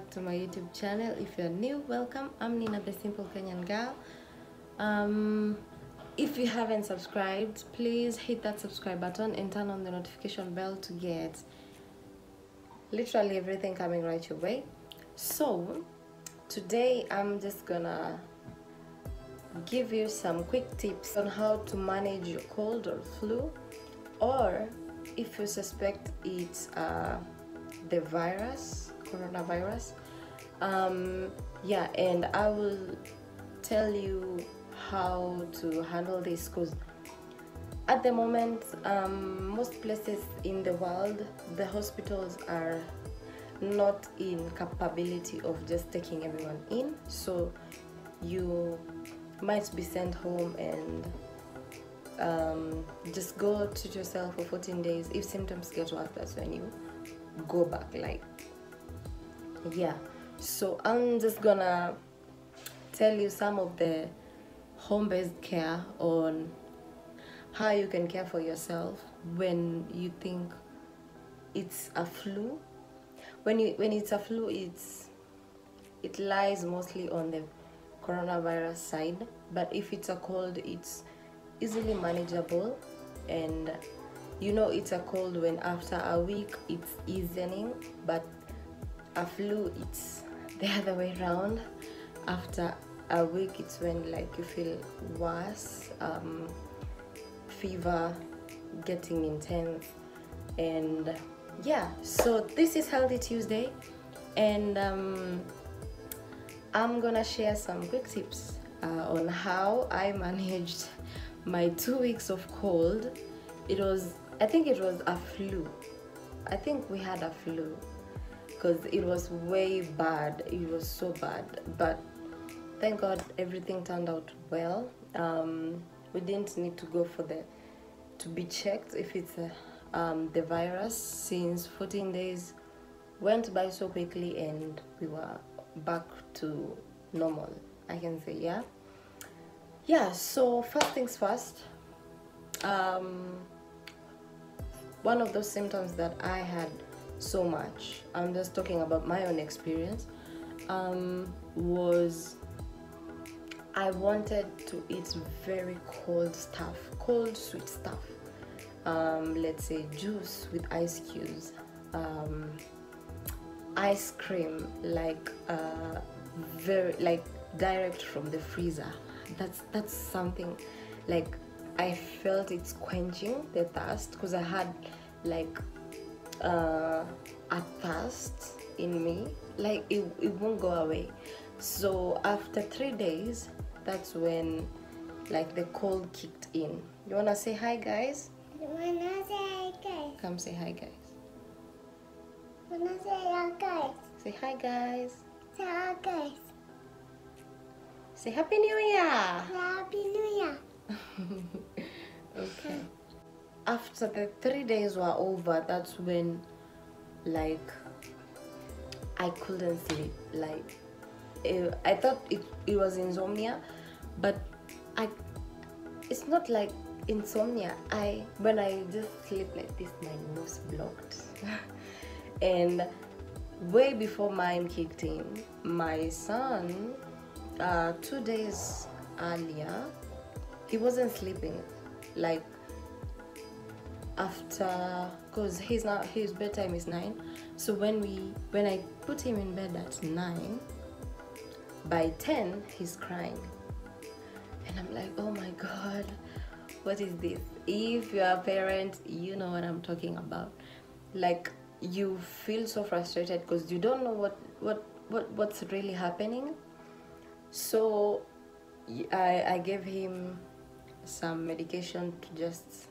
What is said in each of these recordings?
back to my YouTube channel. If you're new, welcome. I'm Ninathesimplekenyangal. If you haven't subscribed, please hit that subscribe button and turn on the notification bell to get literally everything coming right your way. So today I'm just gonna give you some quick tips on how to manage your cold or flu, or if you suspect it's the coronavirus. And I will tell you how to handle this, because at the moment most places in the world, the hospitals are not in capability of just taking everyone in, so you might be sent home and just go treat yourself for 14 days. If symptoms get worse, that's when you go back. So I'm just gonna tell you some of the home-based care on how you can care for yourself when you think it's a flu. When it's a flu, it lies mostly on the coronavirus side, but if it's a cold, it's easily manageable. And you know it's a cold when after a week it's easing, but a flu, it's the other way around. After a week, it's when you feel worse, fever getting intense. And so this is Healthy Tuesday, and I'm gonna share some quick tips on how I managed my 2 weeks of cold. I think it was a flu. I think we had a flu, because it was way bad. It was so bad, but thank God everything turned out well. We didn't need to go to be checked if it's the virus, since 14 days went by so quickly and we were back to normal, I can say. So first things first, one of those symptoms that I had so much, I'm just talking about my own experience, was I wanted to eat very cold stuff, cold sweet stuff. Let's say juice with ice cubes, ice cream, very direct from the freezer. That's something I felt it's quenching the thirst, because I had a thirst in me, it won't go away. So after 3 days, that's when the cold kicked in. You wanna say hi, guys? I wanna say hi, guys. Come say hi, guys. I wanna say hi, guys. Say hi, guys. Say hi, guys. Say Happy New Year. Happy New Year. Okay. After the 3 days were over, that's when I couldn't sleep. I thought it was insomnia, but it's not like insomnia. When I just sleep like this, my nose blocked. And way before mine kicked in, my son, 2 days earlier, he wasn't sleeping after, because his bedtime is 9. So when I put him in bed at 9, by 10 he's crying, and I'm like, oh my God, what is this? If you're a parent, you know what I'm talking about. You feel so frustrated because you don't know what's really happening. So I gave him some medication to just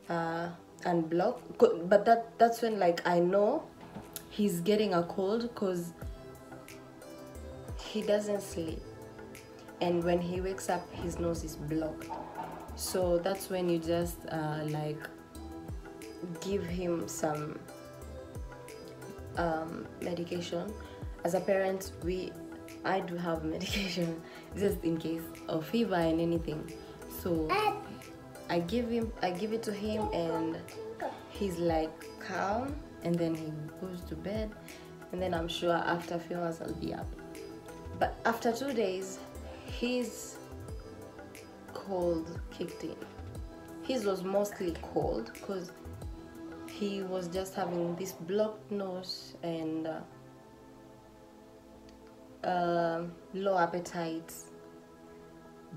unblock, but that's when I know he's getting a cold, because he doesn't sleep, and when he wakes up his nose is blocked. So that's when you just give him some medication. As a parent, I do have medication just in case of fever and anything. So I give it to him, and he's calm, and then he goes to bed. and then I'm sure after a few hours I'll be up. But after 2 days, his cold kicked in. His was mostly cold because he was just having this blocked nose and low appetite,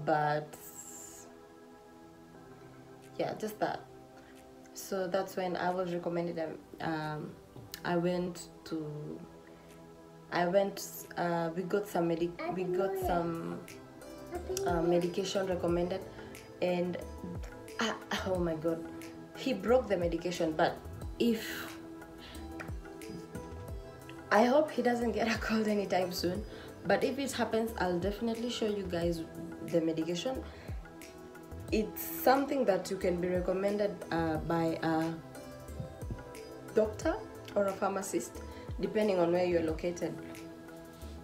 but yeah, just that. So that's when I was recommended. We got some medication recommended, and oh my god, he broke the medication. But I hope he doesn't get a cold anytime soon, but if it happens, I'll definitely show you guys the medication. It's something that you can be recommended by a doctor or a pharmacist, depending on where you're located.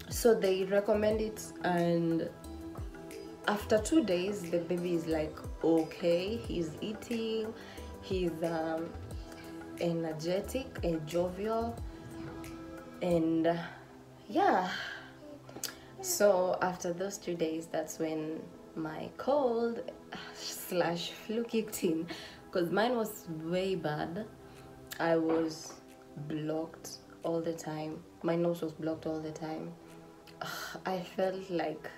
So they recommend it, and after 2 days the baby is like okay, he's eating, he's energetic and jovial, and yeah. So after those 2 days, that's when my cold / flu kicked in, because mine was way bad. I was blocked all the time. My nose was blocked all the time. I felt like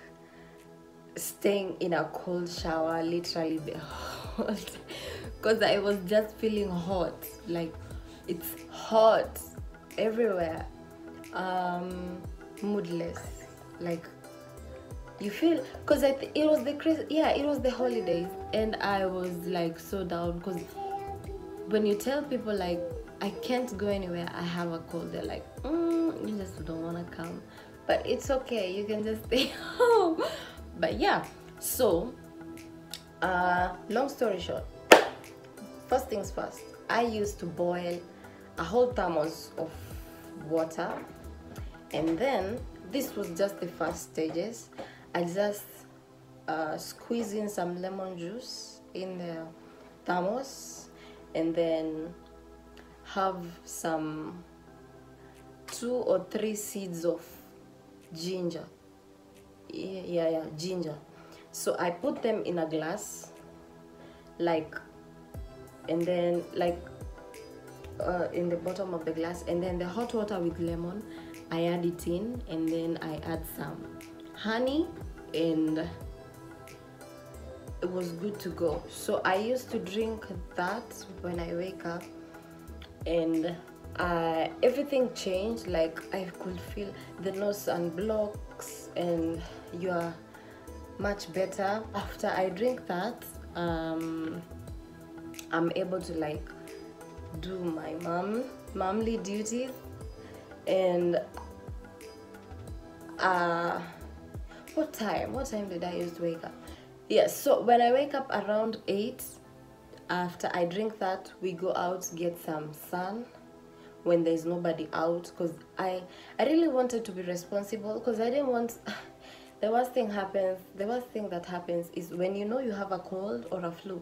staying in a cold shower, literally the whole time, because I was just feeling hot, like it's hot everywhere. Moodless, like you feel, because it was it was the holidays, and I was like so down, because when you tell people like I can't go anywhere, I have a cold, they're like you just don't want to come, but it's okay, you can just stay home. But yeah, so long story short, first things first, I used to boil a whole thermos of water, and then this was just the first stages. I just squeeze in some lemon juice in the thermos, and then have some 2 or 3 seeds of ginger. Ginger. So I put them in a glass, and then in the bottom of the glass, and then the hot water with lemon, I add it in, and then I add some honey, and it was good to go. So I used to drink that when I wake up, and everything changed. Like I could feel the nose unblocks, and you are much better. After I drink that, I'm able to like do my momly duties. And what time did I used to wake up? Yes, so when I wake up around 8, after I drink that, we go out, get some sun when there's nobody out, because I really wanted to be responsible, because I didn't want the worst thing that happens is when you know you have a cold or a flu,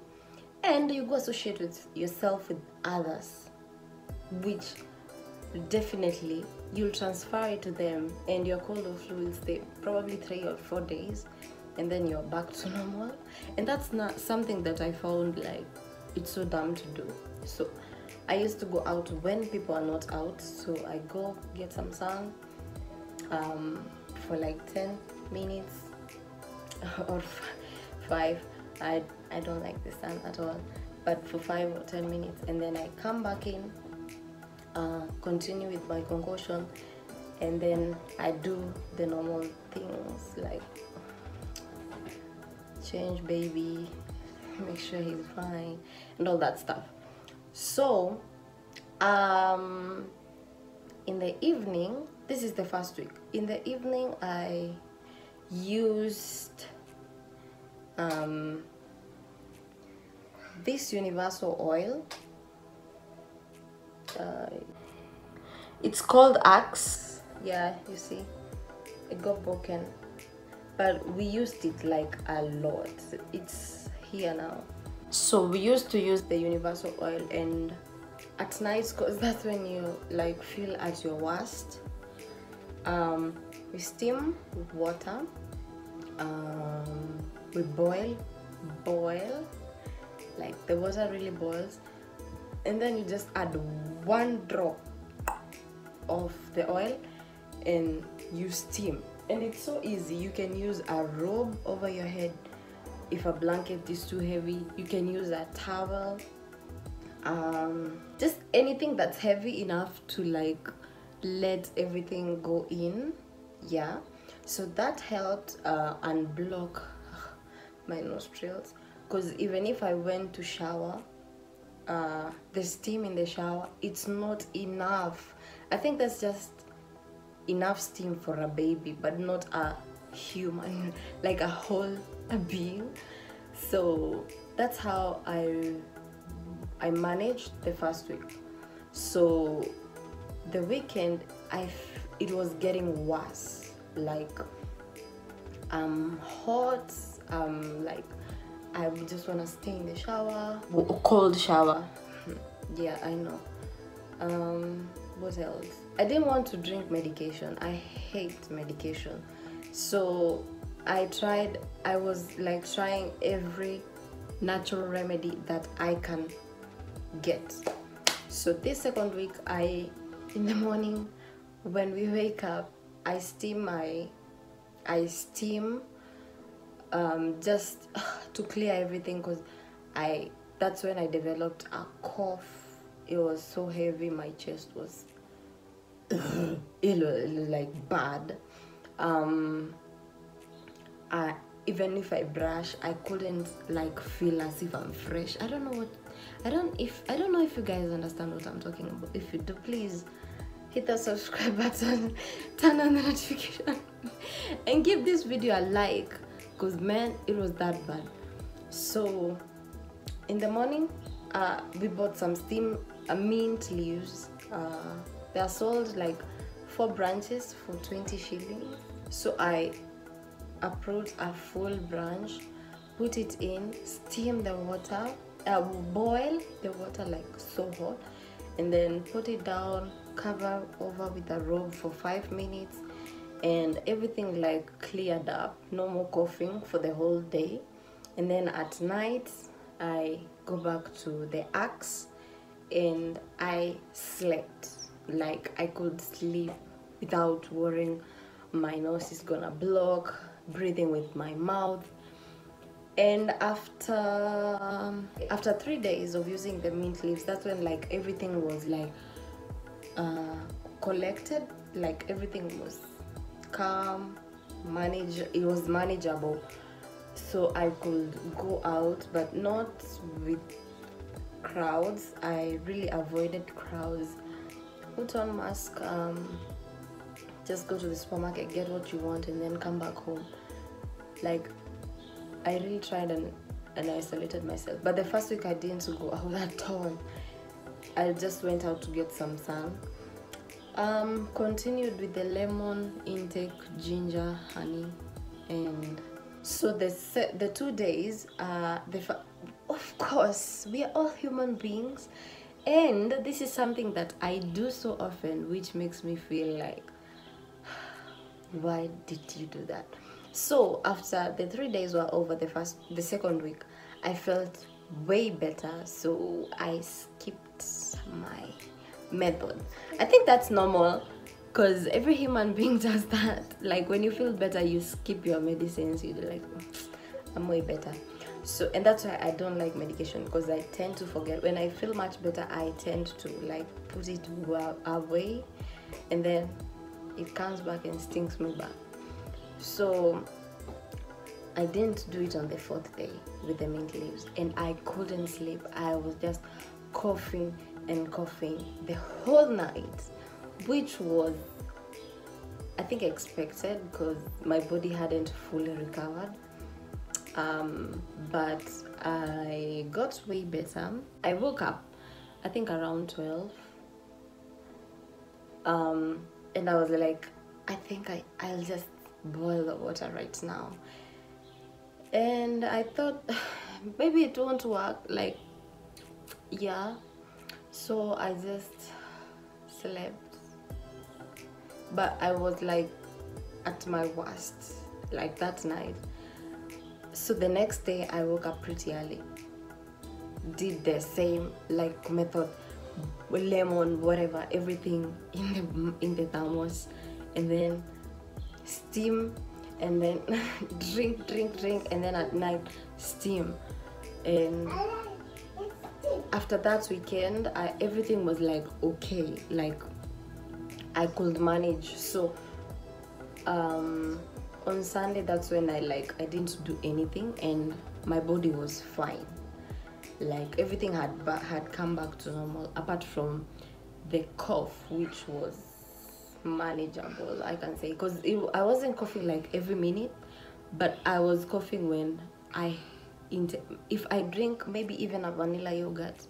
and you go associate with yourself with others, which definitely you'll transfer it to them, and your cold or flu will stay probably 3 or 4 days, and then you're back to normal. And that's not something that I found like it's so dumb to do. So I used to go out when people are not out, so I go get some sun for like 10 minutes or 5. I don't like the sun at all, but for 5 or 10 minutes, and then I come back in, continue with my concoction, and then I do the normal things like change baby, make sure he's fine, and all that stuff. So in the evening, this is the first week, in the evening I used this universal oil. It's called Axe. Yeah, you see, it got broken, but we used it like a lot. It's here now. So we used to use the universal oil, and at night, because that's when you like feel at your worst, We steam with water. We boil, like the water really boils, and then you just add 1 drop of the oil and you steam. And it's so easy. You can use a robe over your head if a blanket is too heavy. You can use a towel, just anything that's heavy enough to like let everything go in. Yeah, so that helped unblock my nostrils, because even if I went to shower, the steam in the shower, it's not enough. I think that's just enough steam for a baby, but not a human, like a whole being. So that's how I managed the first week. So the weekend, it was getting worse. Like I'm hot. Like I would just want to stay in the shower, cold shower. Yeah, I know. What else? I didn't want to drink medication. I hate medication. So I was like trying every natural remedy that I can get. So this second week, in the morning when we wake up, I steam just to clear everything, because that's when I developed a cough. It was so heavy, my chest was it was like bad. Even if I brush, I couldn't like feel as if I'm fresh. I don't know if you guys understand what I'm talking about. If you do, please hit the subscribe button, turn on the notification, and give this video a like, because man, it was that bad. So in the morning, we bought some mint leaves. They are sold like 4 branches for 20 shillings. So I uproot a full branch, put it in, steam the water, boil the water like so hot, and then put it down, cover over with a robe for 5 minutes, and everything like cleared up. No more coughing for the whole day. And then at night I go back to the axe and I slept. Like I could sleep without worrying my nose is gonna block, breathing with my mouth. And after 3 days of using the mint leaves, that's when like everything was like collected, like everything was calm, it was manageable. So I could go out, but not with crowds. I really avoided crowds. Put on mask, just go to the supermarket, get what you want, and then come back home. Like I really tried and isolated myself. But the first week I didn't go out at all. I just went out to get some sun. Continued with the lemon intake, ginger, honey, and so the 2 days, of course, we are all human beings, and this is something that I do so often, which makes me feel like, why did you do that? So after the 3 days were over, the second week, I felt way better, so I skipped my method. I think that's normal, because every human being does that. Like when you feel better, you skip your medicines. You're like, I'm way better. So, and that's why I don't like medication, because I tend to forget. When I feel much better, I tend to like put it away, and then it comes back and stings me back. So I didn't do it on the 4th day with the mint leaves, and I couldn't sleep. I was just coughing and coughing the whole night, which was, I think, expected, because my body hadn't fully recovered. But I got way better. I woke up, I think, around 12, and I was like, I think I'll just boil the water right now. And I thought maybe it won't work, like, yeah. So I just slept. but I was like at my worst like that night. So the next day I woke up pretty early, did the same like method, lemon, whatever, everything in the thermos, and then steam, and then drink, and then at night steam. And after that weekend, everything was like okay, like I could manage. So on Sunday, that's when I didn't do anything, and my body was fine. Like everything had come back to normal, apart from the cough, which was manageable, I can say, because I wasn't coughing like every minute, but I was coughing when if I drink maybe even a vanilla yogurt,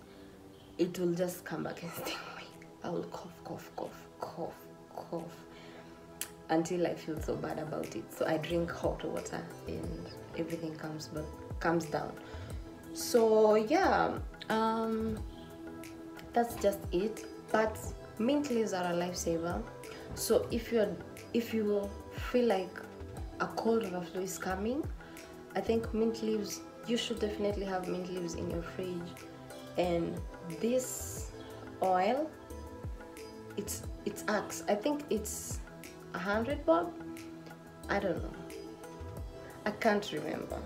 it will just come back and sting me. I will cough until I feel so bad about it. So I drink hot water and everything comes down. So yeah, that's just it. But mint leaves are a lifesaver. So if you feel like a cold or a flu is coming, I think mint leaves, you should definitely have mint leaves in your fridge. And this oil, it's Axe. I think it's 100 bob. I don't know. I can't remember.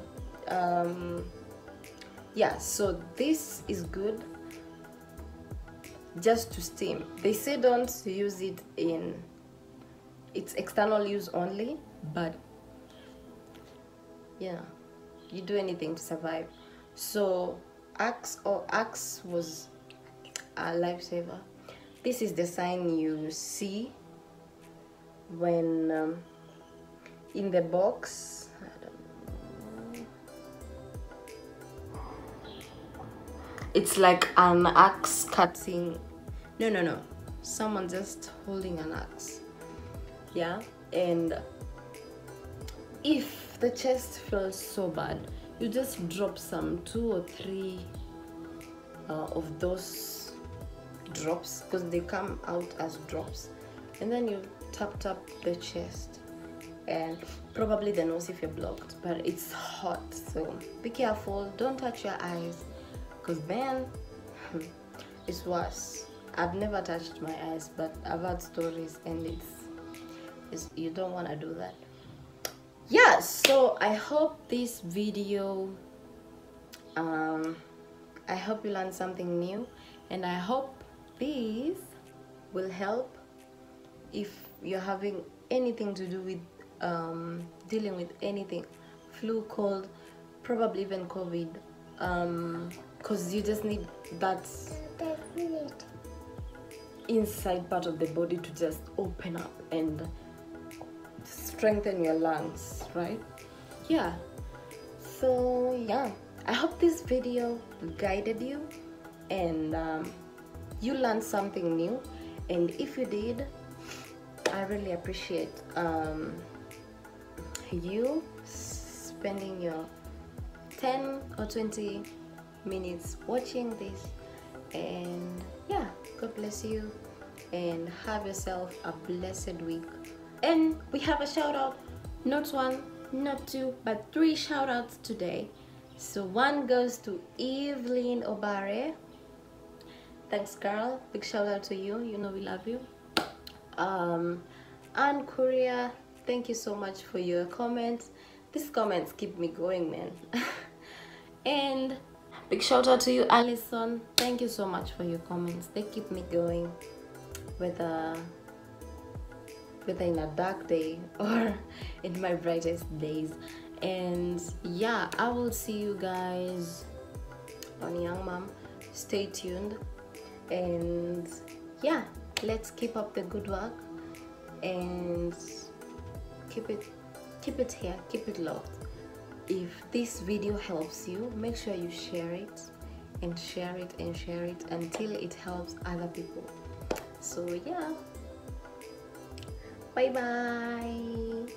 Yeah, so this is good just to steam. They say don't use it it's external use only, but yeah, you do anything to survive. So Axe was a lifesaver. This is the sign you see when in the box. I don't know. It's like an axe cutting. No. Someone just holding an axe. Yeah, and if the chest feels so bad, you just drop some 2 or 3 of those drops, because they come out as drops, and then you tap the chest, and probably the nose if you're blocked, but it's hot, so be careful. Don't touch your eyes, because then it's worse. I've never touched my eyes, but I've heard stories, and it's you don't want to do that. Yeah, so I hope this video, I hope you learned something new, and I hope this will help if you're having anything to do with dealing with anything, flu, cold, probably even COVID, because you just need that inside part of the body to just open up and strengthen your lungs, right? Yeah, so yeah, I hope this video guided you and you learned something new, and if you did, I really appreciate you spending your 10 or 20 minutes watching this. And yeah, God bless you and have yourself a blessed week. And we have a shout out, not 1, not 2, but 3 shout outs today. So 1 goes to Evelyn Obare. Thanks, girl. Big shout out to you. You know we love you. Anne Korea, thank you so much for your comments. These comments keep me going, man. And big shout out to you, Allison. Thank you so much for your comments. They keep me going, whether in a dark day or in my brightest days. And yeah, I will see you guys on Young Mom. Stay tuned, and yeah, let's keep up the good work and keep it here, keep it loved. If this video helps you, make sure you share it and share it and share it until it helps other people. So yeah, bye bye.